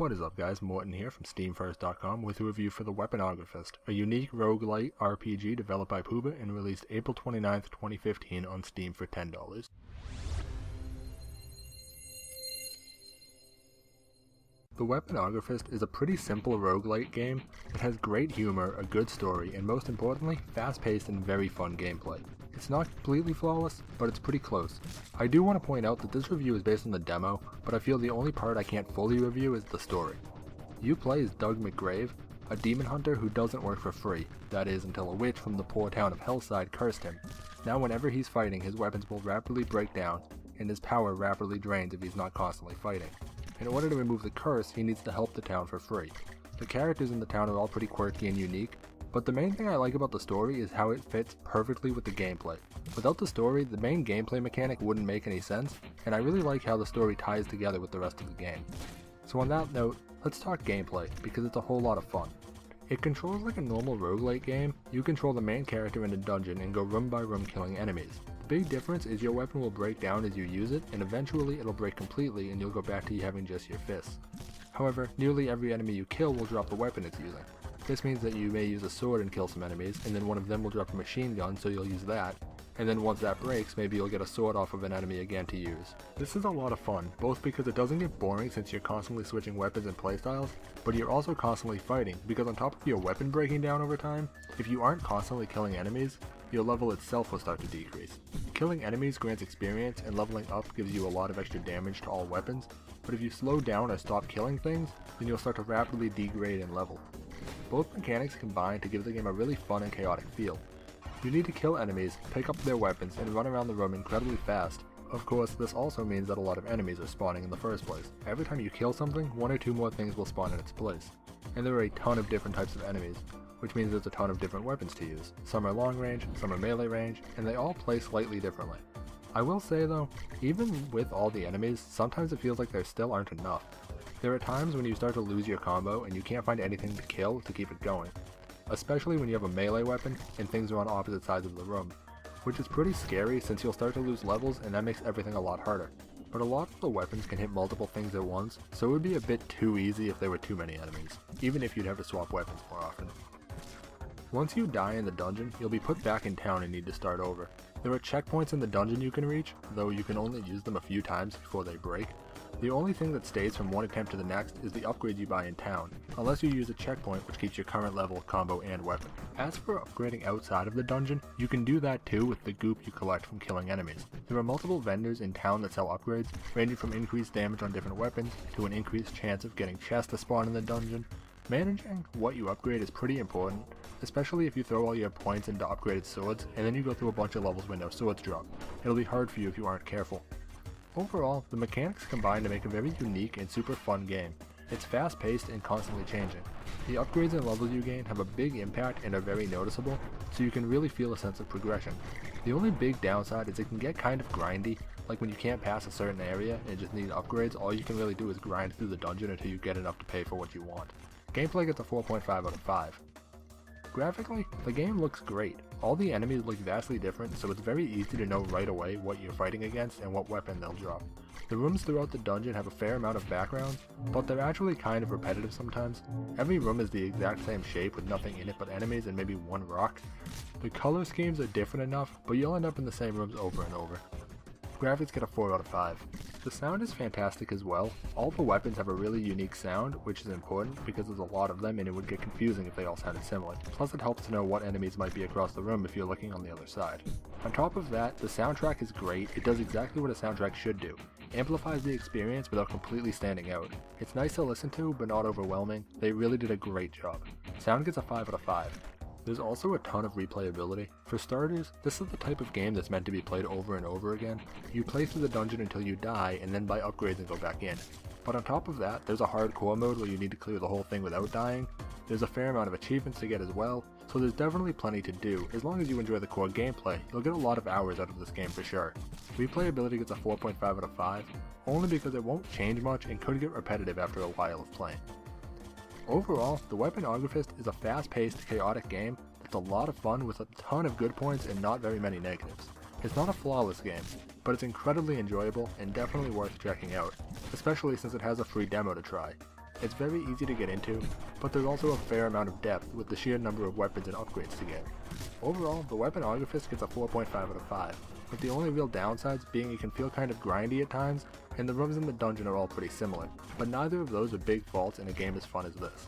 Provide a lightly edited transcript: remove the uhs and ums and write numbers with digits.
What is up guys, Morton here from SteamFirst.com with a review for the Weaponographist, a unique roguelite RPG developed by Puba and released April 29th, 2015 on Steam for $10. The Weaponographist is a pretty simple roguelite game. It has great humor, a good story, and most importantly, fast-paced and very fun gameplay. It's not completely flawless, but it's pretty close. I do want to point out that this review is based on the demo, but I feel the only part I can't fully review is the story. You play as Doug McGrave, a demon hunter who doesn't work for free, that is until a witch from the poor town of Hellside cursed him. Now whenever he's fighting, his weapons will rapidly break down, and his power rapidly drains if he's not constantly fighting. In order to remove the curse, he needs to help the town for free. The characters in the town are all pretty quirky and unique, but the main thing I like about the story is how it fits perfectly with the gameplay. Without the story, the main gameplay mechanic wouldn't make any sense, and I really like how the story ties together with the rest of the game. So on that note, let's talk gameplay, because it's a whole lot of fun. It controls like a normal roguelite game. You control the main character in a dungeon and go room by room killing enemies. The big difference is your weapon will break down as you use it, and eventually it'll break completely and you'll go back to having just your fists. However, nearly every enemy you kill will drop the weapon it's using. This means that you may use a sword and kill some enemies, and then one of them will drop a machine gun, so you'll use that, and then once that breaks, maybe you'll get a sword off of an enemy again to use. This is a lot of fun, both because it doesn't get boring since you're constantly switching weapons and playstyles, but you're also constantly fighting, because on top of your weapon breaking down over time, if you aren't constantly killing enemies, your level itself will start to decrease. Killing enemies grants experience, and leveling up gives you a lot of extra damage to all weapons, but if you slow down or stop killing things, then you'll start to rapidly degrade in level. Both mechanics combine to give the game a really fun and chaotic feel. You need to kill enemies, pick up their weapons, and run around the room incredibly fast. Of course, this also means that a lot of enemies are spawning in the first place. Every time you kill something, one or two more things will spawn in its place. And there are a ton of different types of enemies, which means there's a ton of different weapons to use. Some are long range, some are melee range, and they all play slightly differently. I will say though, even with all the enemies, sometimes it feels like there still aren't enough. There are times when you start to lose your combo and you can't find anything to kill to keep it going. Especially when you have a melee weapon and things are on opposite sides of the room, which is pretty scary since you'll start to lose levels and that makes everything a lot harder. But a lot of the weapons can hit multiple things at once, so it would be a bit too easy if there were too many enemies, even if you'd have to swap weapons more often. Once you die in the dungeon, you'll be put back in town and need to start over. There are checkpoints in the dungeon you can reach, though you can only use them a few times before they break. The only thing that stays from one attempt to the next is the upgrades you buy in town, unless you use a checkpoint which keeps your current level, combo, and weapon. As for upgrading outside of the dungeon, you can do that too with the goop you collect from killing enemies. There are multiple vendors in town that sell upgrades, ranging from increased damage on different weapons to an increased chance of getting chests to spawn in the dungeon. Managing what you upgrade is pretty important, especially if you throw all your points into upgraded swords and then you go through a bunch of levels where no swords drop. It'll be hard for you if you aren't careful. Overall, the mechanics combine to make a very unique and super fun game. It's fast paced and constantly changing. The upgrades and levels you gain have a big impact and are very noticeable, so you can really feel a sense of progression. The only big downside is it can get kind of grindy, like when you can't pass a certain area and just need upgrades, all you can really do is grind through the dungeon until you get enough to pay for what you want. Gameplay gets a 4.5 out of 5. Graphically, the game looks great. All the enemies look vastly different, so it's very easy to know right away what you're fighting against and what weapon they'll drop. The rooms throughout the dungeon have a fair amount of background, but they're actually kind of repetitive sometimes. Every room is the exact same shape with nothing in it but enemies and maybe one rock. The color schemes are different enough, but you'll end up in the same rooms over and over. Graphics get a 4 out of 5. The sound is fantastic as well. All the weapons have a really unique sound, which is important because there's a lot of them and it would get confusing if they all sounded similar. Plus it helps to know what enemies might be across the room if you're looking on the other side. On top of that, the soundtrack is great. It does exactly what a soundtrack should do. Amplifies the experience without completely standing out. It's nice to listen to, but not overwhelming. They really did a great job. Sound gets a 5 out of 5. There's also a ton of replayability. For starters, this is the type of game that's meant to be played over and over again. You play through the dungeon until you die and then buy upgrades and go back in. But on top of that, there's a hardcore mode where you need to clear the whole thing without dying. There's a fair amount of achievements to get as well, so there's definitely plenty to do. As long as you enjoy the core gameplay, you'll get a lot of hours out of this game for sure. Replayability gets a 4.5 out of 5, only because it won't change much and could get repetitive after a while of playing. Overall, the Weaponographist is a fast-paced, chaotic game that's a lot of fun with a ton of good points and not very many negatives. It's not a flawless game, but it's incredibly enjoyable and definitely worth checking out, especially since it has a free demo to try. It's very easy to get into, but there's also a fair amount of depth with the sheer number of weapons and upgrades to get. Overall, the Weaponographist gets a 4.5 out of 5, with the only real downsides being it can feel kind of grindy at times, and the rooms in the dungeon are all pretty similar, but neither of those are big faults in a game as fun as this.